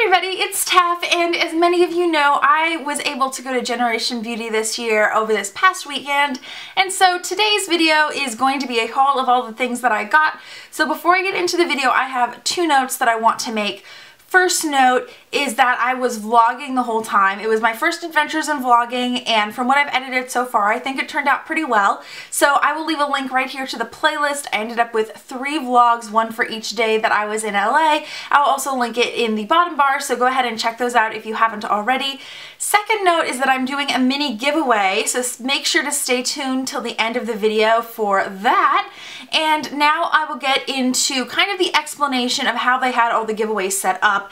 everybody, it's Tef, and as many of you know, I was able to go to Generation Beauty this year over this past weekend, and so today's video is going to be a haul of all the things that I got. So before I get into the video, I have two notes that I want to make. First note is that I was vlogging the whole time. It was my first adventures in vlogging, and from what I've edited so far, I think it turned out pretty well. So I will leave a link right here to the playlist. I ended up with 3 vlogs, one for each day that I was in LA. I'll also link it in the bottom bar, so go ahead and check those out if you haven't already. Second note is that I'm doing a mini giveaway, so make sure to stay tuned till the end of the video for that. And now I will get into kind of the explanation of how they had all the giveaways set up,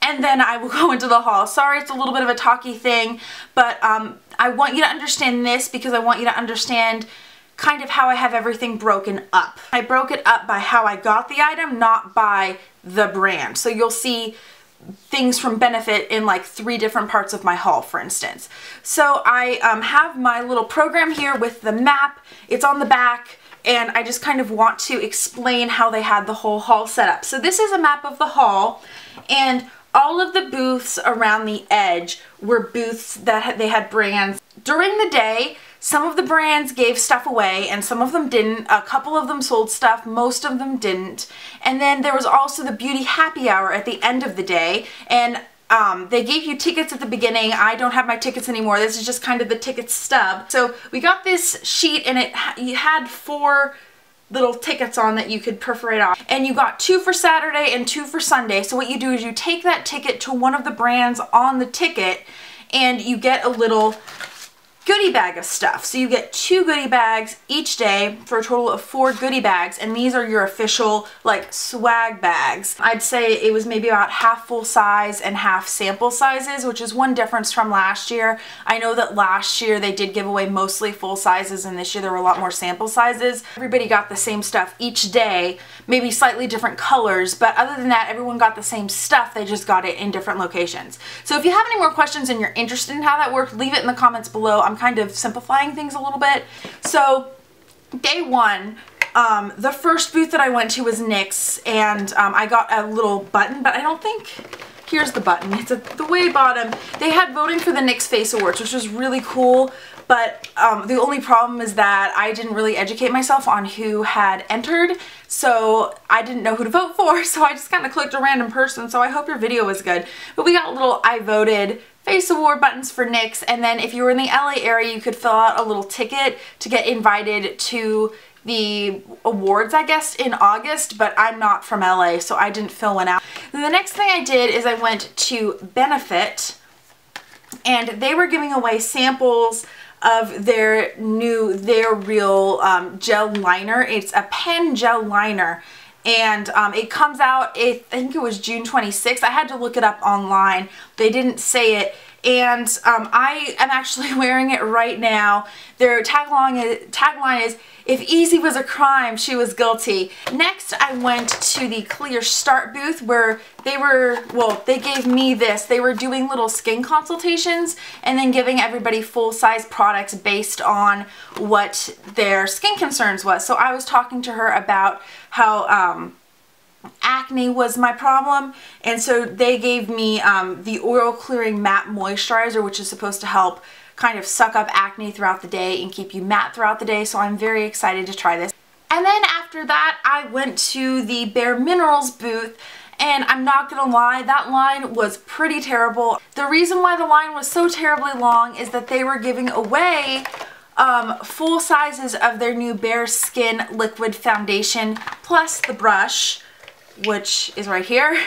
and then I will go into the haul. Sorry, it's a little bit of a talky thing, but I want you to understand this because I want you to understand kind of how I have everything broken up. I broke it up by how I got the item, not by the brand. So you'll see things from Benefit in like 3 different parts of my haul, for instance. So I have my little program here with the map. It's on the back, and I just kind of want to explain how they had the whole haul set up. So this is a map of the haul, and all of the booths around the edge were booths that they had brands. During the day, some of the brands gave stuff away and some of them didn't. A couple of them sold stuff, most of them didn't. And then there was also the beauty happy hour at the end of the day, and they gave you tickets at the beginning. I don't have my tickets anymore. This is just kind of the ticket stub. So we got this sheet, and you had 4 little tickets on that you could perforate off, and you got 2 for Saturday and 2 for Sunday. So what you do is you take that ticket to one of the brands on the ticket, and you get a little goodie bag of stuff. So you get 2 goodie bags each day for a total of 4 goodie bags, and these are your official like swag bags. I'd say it was maybe about half full size and half sample sizes, which is one difference from last year. I know that last year they did give away mostly full sizes, and this year there were a lot more sample sizes. Everybody got the same stuff each day, maybe slightly different colors, but other than that, everyone got the same stuff. They just got it in different locations. So if you have any more questions and you're interested in how that worked, leave it in the comments below. I'm kind of simplifying things a little bit. So day 1, the first booth that I went to was NYX, and I got a little button, but I don't think, here's the button, it's at the way bottom. They had voting for the NYX Face Awards, which was really cool, but the only problem is that I didn't really educate myself on who had entered, so I didn't know who to vote for, so I just kind of clicked a random person. So I hope your video was good. But we got little I voted Face Award buttons for NYX, and then if you were in the LA area, you could fill out a little ticket to get invited to the awards, I guess, in August, but I'm not from LA, so I didn't fill one out. Then the next thing I did is I went to Benefit, and they were giving away samples of their real gel liner. It's a pen gel liner, and it comes out, I think it was June 26th. I had to look it up online. They didn't say it. And I am actually wearing it right now. Their tagline is, "If easy was a crime, she was guilty." Next, I went to the Clear Start booth where they gave me this. They were doing little skin consultations and then giving everybody full-size products based on what their skin concerns was. So I was talking to her about how acne was my problem, and so they gave me the oil clearing matte moisturizer, which is supposed to help kind of suck up acne throughout the day and keep you matte throughout the day. So I'm very excited to try this. And then after that, I went to the Bare Minerals booth, and I'm not gonna lie, that line was pretty terrible. The reason why the line was so terribly long is that they were giving away full sizes of their new Bare Skin liquid foundation, plus the brush, which is right here,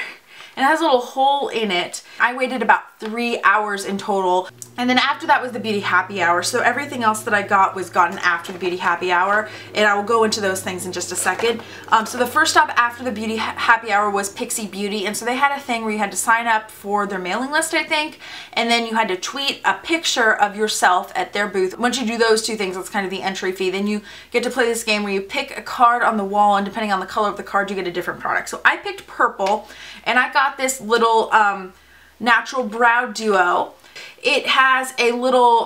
and it has a little hole in it. I waited about 3 hours in total, and then after that was the beauty happy hour. So everything else that I got was gotten after the beauty happy hour, and I will go into those things in just a second. So the first stop after the beauty happy hour was Pixie Beauty, and so they had a thing where you had to sign up for their mailing list, I think, and then you had to tweet a picture of yourself at their booth. Once you do those 2 things, that's kind of the entry fee. Then you get to play this game where you pick a card on the wall, and depending on the color of the card, you get a different product. So I picked purple, and I got this little natural brow duo. It has a little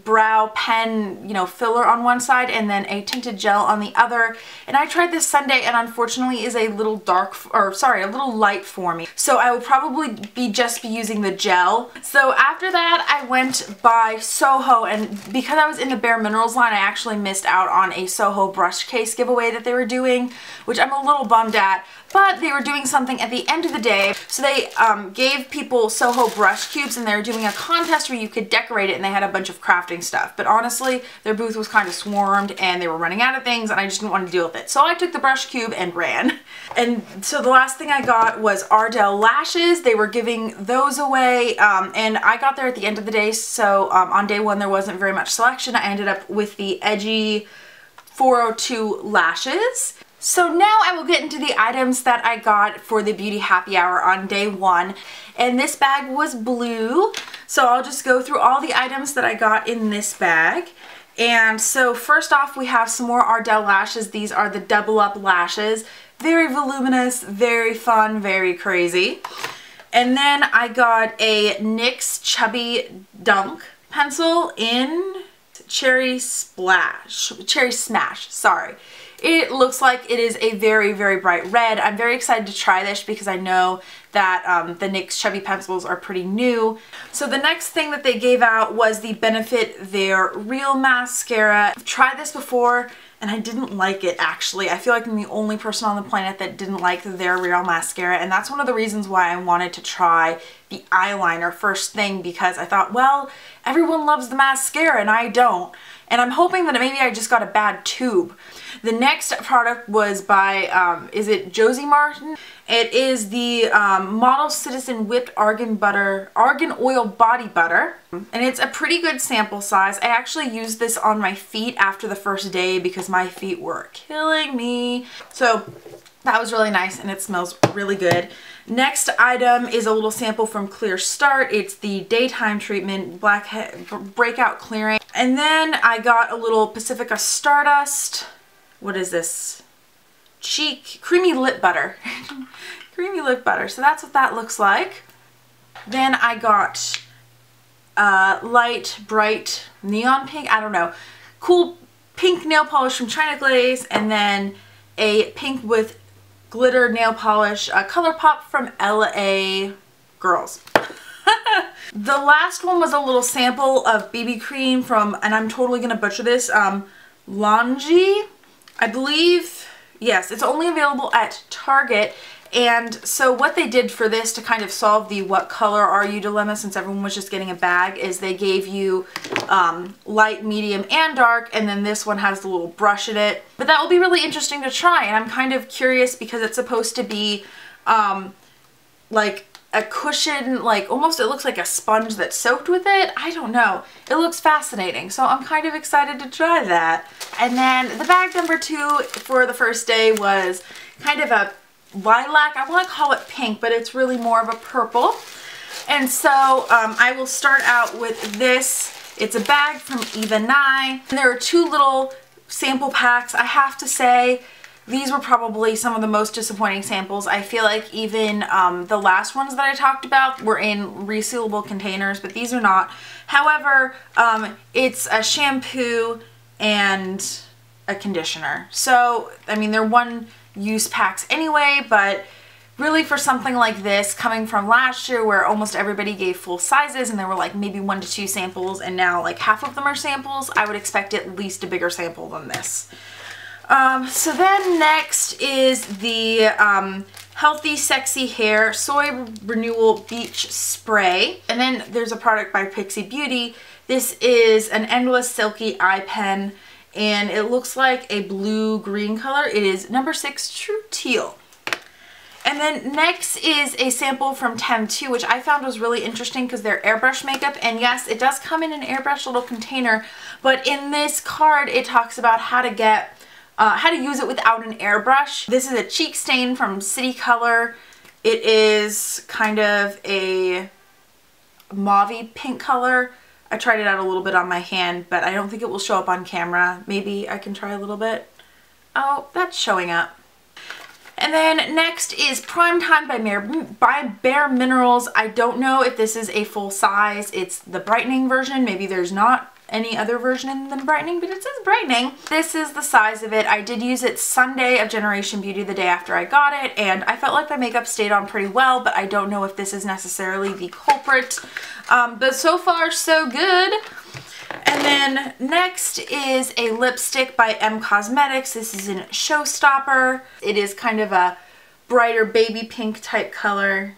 brow pen, you know, filler on one side and then a tinted gel on the other. And I tried this Sunday and unfortunately is a little a little light for me. So I will probably just be using the gel. So after that I went by Soho, and because I was in the Bare Minerals line, I actually missed out on a Soho brush case giveaway that they were doing, which I'm a little bummed at. But they were doing something at the end of the day. So they gave people Soho brush cubes and they were doing a contest where you could decorate it, and they had a bunch of crafting stuff. But honestly, their booth was kind of swarmed and they were running out of things and I just didn't want to deal with it. So I took the brush cube and ran. And so the last thing I got was Ardell lashes. They were giving those away and I got there at the end of the day. So on day one there wasn't very much selection. I ended up with the Edgy 402 lashes. So now I will get into the items that I got for the beauty happy hour on day one. And this bag was blue. So I'll just go through all the items that I got in this bag. And so first off, we have some more Ardell lashes. These are the double up lashes. Very voluminous, very fun, very crazy. And then I got a NYX Chubby Dunk pencil in Cherry Smash, sorry. It looks like it is a very, very bright red. I'm very excited to try this because I know that the NYX Chubby pencils are pretty new. So the next thing that they gave out was the Benefit Their Real Mascara. I've tried this before and I didn't like it actually. I feel like I'm the only person on the planet that didn't like their Real Mascara, and that's one of the reasons why I wanted to try the eyeliner first thing, because I thought, well, everyone loves the mascara and I don't. And I'm hoping that maybe I just got a bad tube. The next product was by, is it Josie Martin? It is the Model Citizen Whipped Argan Oil Body Butter. And it's a pretty good sample size. I actually used this on my feet after the first day because my feet were killing me. So that was really nice and it smells really good. Next item is a little sample from Clear Start. It's the Daytime Treatment Breakout Clearing. And then I got a little Pacifica Stardust. What is this? Cheek Creamy Lip Butter. Creamy Lip Butter. So that's what that looks like. Then I got light, bright, neon pink, I don't know, cool pink nail polish from China Glaze, and then a pink with glitter nail polish, ColourPop from LA Girls. The last one was a little sample of BB cream from, and I'm totally gonna butcher this, Longi, I believe. Yes, it's only available at Target. And so what they did for this to kind of solve the what color are you dilemma, since everyone was just getting a bag, is they gave you light, medium, and dark, and then this one has the little brush in it. But that will be really interesting to try, and I'm kind of curious because it's supposed to be like a cushion, like almost it looks like a sponge that's soaked with it. I don't know. It looks fascinating, so I'm kind of excited to try that. And then the bag number 2 for the first day was kind of a lilac. I want to call it pink, but it's really more of a purple. And so I will start out with this. It's a bag from Eva Nye. And there are 2 little sample packs. I have to say, these were probably some of the most disappointing samples. I feel like even the last ones that I talked about were in resealable containers, but these are not. However, it's a shampoo and a conditioner. So, I mean, they're one-use packs anyway, but really for something like this, coming from last year where almost everybody gave full sizes and there were like maybe 1 to 2 samples and now like half of them are samples, I would expect at least a bigger sample than this. So then next is the Healthy Sexy Hair Soy Renewal Beach Spray. And then there's a product by Pixie Beauty. This is an Endless Silky Eye Pen, and it looks like a blue-green color. It is number 6 True Teal. And then next is a sample from Tem2, which I found was really interesting because they're airbrush makeup. And yes, it does come in an airbrush little container, but in this card it talks about how to get how to use it without an airbrush. This is a cheek stain from City Color. It is kind of a mauvey pink color. I tried it out a little bit on my hand, but I don't think it will show up on camera. Maybe I can try a little bit. Oh, that's showing up. And then next is Prime Time by Bare Minerals. I don't know if this is a full size. It's the brightening version. Maybe there's not any other version than brightening, but it says brightening. This is the size of it. I did use it Sunday of Generation Beauty, the day after I got it, and I felt like my makeup stayed on pretty well, but I don't know if this is necessarily the culprit. But so far, so good. And then next is a lipstick by M Cosmetics. This is in Showstopper. It is kind of a brighter baby pink type color.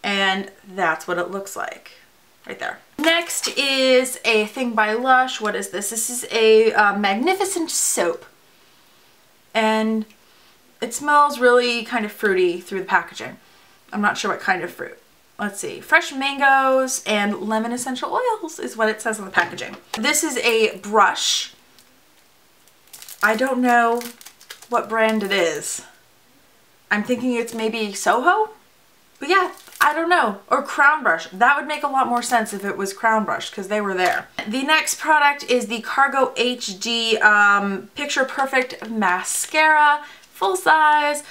And that's what it looks like right there. Next is a thing by Lush. What is this? This is a Magnificent Soap. And it smells really kind of fruity through the packaging. I'm not sure what kind of fruit. Let's see, fresh mangoes and lemon essential oils is what it says on the packaging. This is a brush. I don't know what brand it is. I'm thinking it's maybe Soho, but yeah, I don't know. Or Crown Brush. That would make a lot more sense if it was Crown Brush because they were there. The next product is the Cargo HD Picture Perfect Mascara, full size.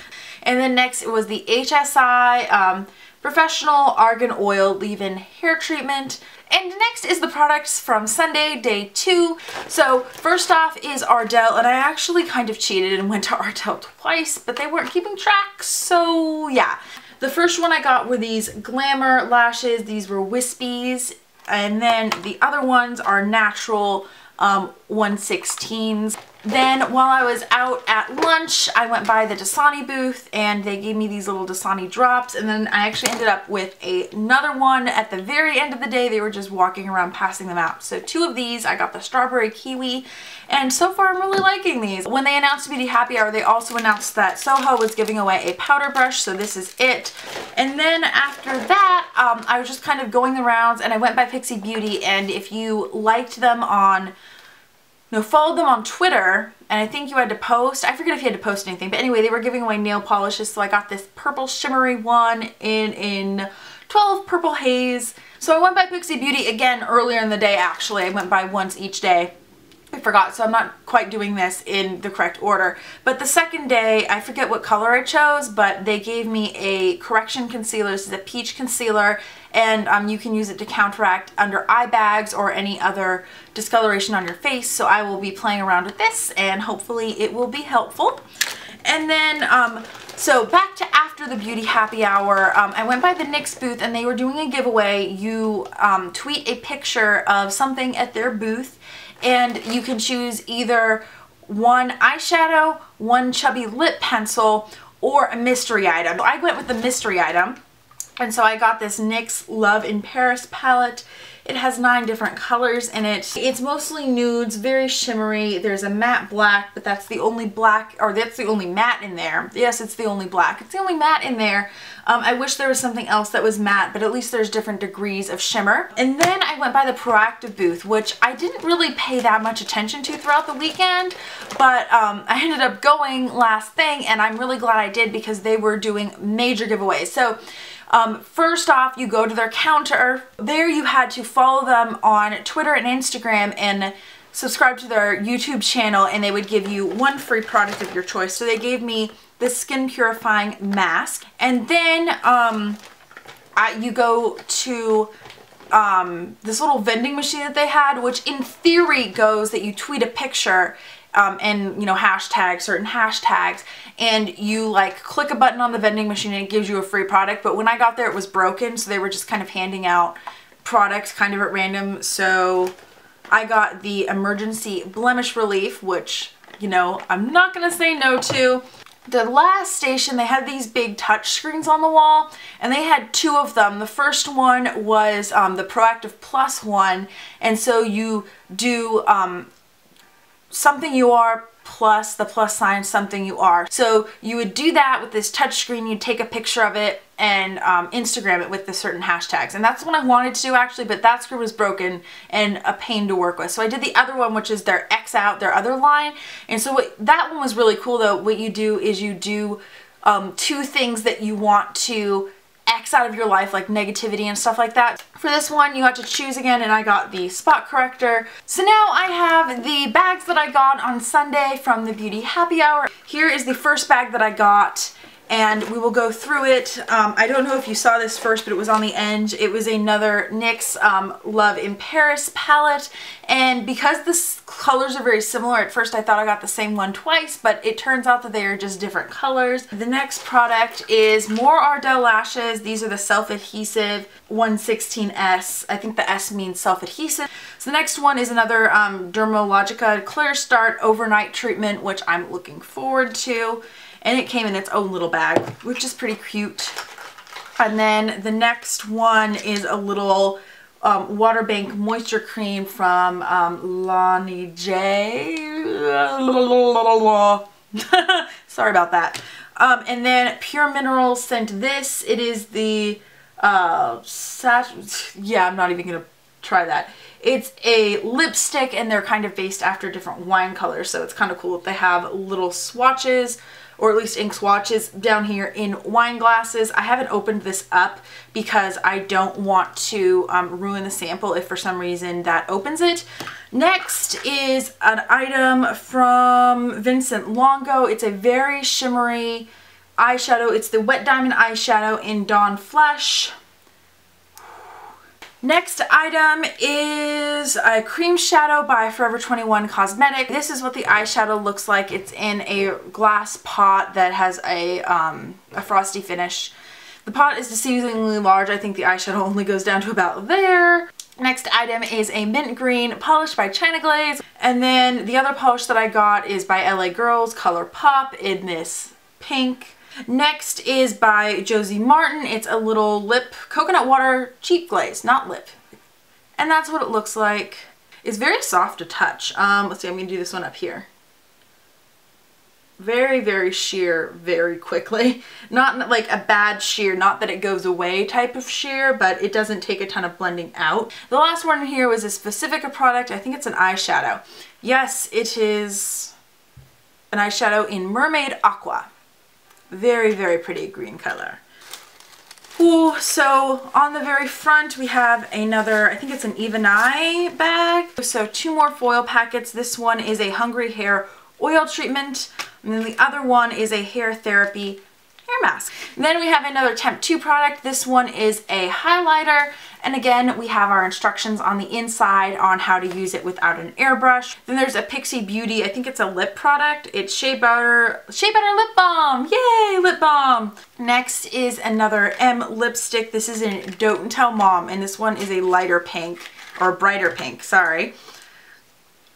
And then next it was the HSI Professional Argan Oil Leave-In Hair Treatment. And next is the products from Sunday, day 2. So first off is Ardell, and I actually kind of cheated and went to Ardell twice, but they weren't keeping track, so yeah. The first one I got were these Glamour lashes. These were wispies, and then the other ones are natural 1/16s. Then while I was out at lunch, I went by the Dasani booth and they gave me these little Dasani drops, and then I actually ended up with another one at the very end of the day. They were just walking around passing them out. So 2 of these, I got the strawberry kiwi, and so far I'm really liking these. When they announced Beauty Happy Hour, they also announced that Soho was giving away a powder brush, so this is it. And then after that, I was just kind of going the rounds and I went by Pixie Beauty, and if you liked them on followed them on Twitter, and I think you had to post. I forget if you had to post anything, but anyway, they were giving away nail polishes, so I got this purple shimmery one in 12 Purple Haze. So I went by Pixie Beauty again earlier in the day, actually. I went by once each day. I forgot, so I'm not quite doing this in the correct order. But the second day, I forget what color I chose, but they gave me a correction concealer. This is a peach concealer, and you can use it to counteract under eye bags or any other discoloration on your face. So I will be playing around with this, and hopefully it will be helpful. And then, so back to after the Beauty Happy Hour, I went by the NYX booth and they were doing a giveaway. You tweet a picture of something at their booth, and you can choose either one eyeshadow, one chubby lip pencil, or a mystery item. I went with the mystery item, and so I got this NYX Love in Paris palette. It has 9 different colors in it. It's mostly nudes, very shimmery. There's a matte black, but that's the only black, or that's the only matte in there. Yes, it's the only black. It's the only matte in there. I wish there was something else that was matte, but at least there's different degrees of shimmer. And then I went by the Proactive booth, which I didn't really pay that much attention to throughout the weekend, but I ended up going last thing, and I'm really glad I did because they were doing major giveaways. So first off, you go to their counter. There you had to follow them on Twitter and Instagram and subscribe to their YouTube channel, and they would give you 1 free product of your choice. So they gave me the Skin Purifying Mask. And then you go to this little vending machine that they had, which in theory goes that you tweet a picture and hashtag certain hashtags, and you like click a button on the vending machine and it gives you a free product. But when I got there, it was broken, so they were just kind of handing out products kind of at random. So I got the Emergency Blemish Relief, which I'm not gonna say no to. The last station, they had these big touch screens on the wall, and they had 2 of them. The first one was the Proactive Plus one, and so you do something you are plus the plus sign something you are. So you would do that with this touch screen. You'd take a picture of it and Instagram it with the certain hashtags. And that's what I wanted to do actually, but that screen was broken and a pain to work with. So I did the other one, which is their X Out, their other line. And so that one was really cool though. What you do is you do 2 things that you want to X out of your life, like negativity and stuff like that. For this one, you got to choose again, and I got the spot corrector. So now I have the bags that I got on Sunday from the Beauty Happy Hour. Here is the first bag that I got, and we will go through it. I don't know if you saw this first, but it was on the end. It was another NYX Love in Paris palette, and because the colors are very similar, at first I thought I got the same one twice, but it turns out that they are just different colors. The next product is more Ardell lashes. These are the self-adhesive 116S. I think the S means self-adhesive. So the next one is another Dermalogica Clear Start Overnight Treatment, which I'm looking forward to. And it came in its own little bag, which is pretty cute. And then the next one is a little Water Bank Moisture Cream from Lani J. Sorry about that. And then Pure Minerals sent this. It is the, yeah, I'm not even going to try that. It's a lipstick, and they're kind of based after different wine colors, so it's kind of cool that they have little swatches, or at least ink swatches down here in wine glasses. I haven't opened this up because I don't want to ruin the sample if for some reason that opens it. Next is an item from Vincent Longo. It's a very shimmery eyeshadow. It's the Wet Diamond eyeshadow in Dawn Flesh. Next item is a cream shadow by Forever 21 Cosmetic. This is what the eyeshadow looks like. It's in a glass pot that has a frosty finish. The pot is deceivingly large. I think the eyeshadow only goes down to about there. Next item is a mint green polish by China Glaze. And then the other polish that I got is by LA Girls, Color Pop, in this pink. Next is by Josie Martin. It's a little lip coconut water cheek glaze, not lip. And that's what it looks like. It's very soft to touch. Let's see, I'm going to do this one up here. Very, very sheer very quickly. Not like a bad sheer, not that it goes away type of sheer, but it doesn't take a ton of blending out. The last one here was a specific product. I think it's an eyeshadow. Yes, it is an eyeshadow in Mermaid Aqua. Very, very pretty green color. Ooh, so on the very front we have another, I think it's an Even Eye bag. So 2 more foil packets. This one is a Hungry Hair oil treatment, and then the other one is a hair therapy hair mask. And then we have another Temp 2 product. This one is a highlighter, and again we have our instructions on the inside on how to use it without an airbrush. Then there's a Pixie Beauty, I think it's a lip product. It's Shea Butter Lip Balm. Yay, lip balm. Next is another M lipstick. This is in Don't Tell Mom, and this one is a lighter pink, or brighter pink, sorry.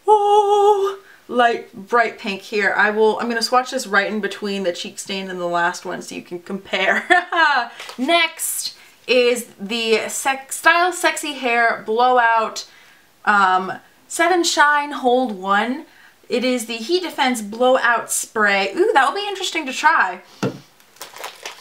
Oh, light bright pink here. I'm going to swatch this right in between the cheek stain and the last one so you can compare. Next is the Style Sexy Hair Blowout 7 Shine Hold 1. It is the Heat Defense Blowout Spray. Ooh, that will be interesting to try.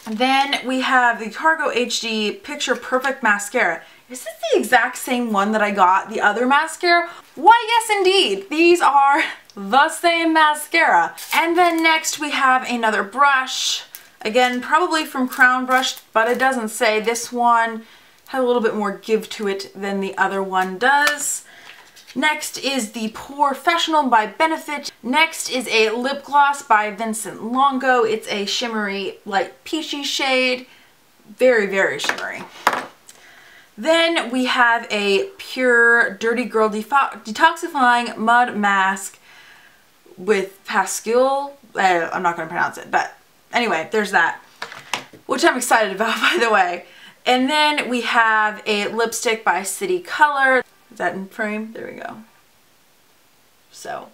Then we have the Cargo HD Picture Perfect Mascara. Is this the exact same one that I got, the other mascara? Why, yes indeed. These are the same mascara. And then next we have another brush. Again, probably from Crown Brush, but it doesn't say. This one had a little bit more give to it than the other one does. Next is the Porefessional by Benefit. Next is a lip gloss by Vincent Longo. It's a shimmery, light peachy shade. Very, very shimmery. Then we have a Pure Dirty Girl Detoxifying Mud Mask with Pascal. I'm not going to pronounce it, but anyway, there's that, which I'm excited about, by the way. And then we have a lipstick by City Color. Is that in frame? There we go. So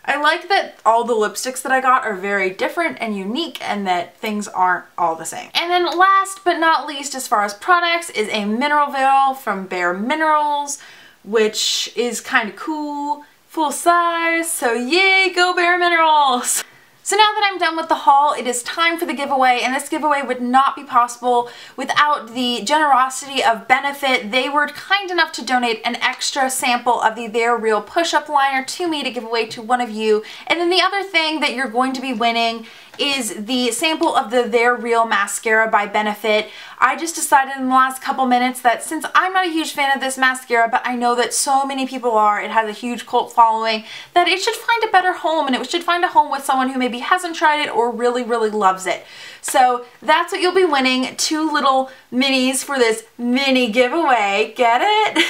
I like that all the lipsticks that I got are very different and unique, and that things aren't all the same. And then last but not least, as far as products, is a mineral veil from Bare Minerals, which is kind of cool, full size, so yay, go Bare Minerals! So now that I'm done with the haul, it is time for the giveaway, and this giveaway would not be possible without the generosity of Benefit. They were kind enough to donate an extra sample of the They're Real push-up liner to me to give away to one of you. And then the other thing that you're going to be winning is the sample of the They're Real mascara by Benefit. I just decided in the last couple minutes that since I'm not a huge fan of this mascara, but I know that so many people are, it has a huge cult following, that it should find a better home, and it should find a home with someone who maybe hasn't tried it or really, really loves it. So that's what you'll be winning, 2 little minis for this mini giveaway. Get it?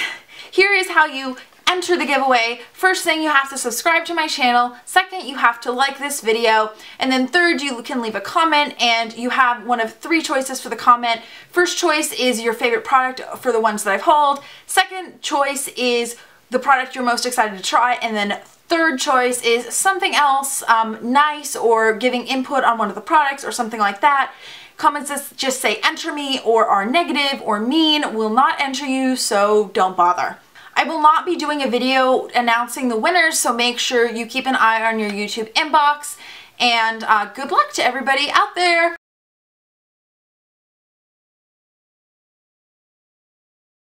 Here is how you enter the giveaway. First thing, you have to subscribe to my channel. Second, you have to like this video. And then third, you can leave a comment, and you have one of 3 choices for the comment. First choice is your favorite product for the ones that I've hauled. Second choice is the product you're most excited to try. And then third choice is something else nice, or giving input on one of the products or something like that. Comments that just say enter me or are negative or mean will not enter you, so don't bother. I will not be doing a video announcing the winners, so make sure you keep an eye on your YouTube inbox, and good luck to everybody out there.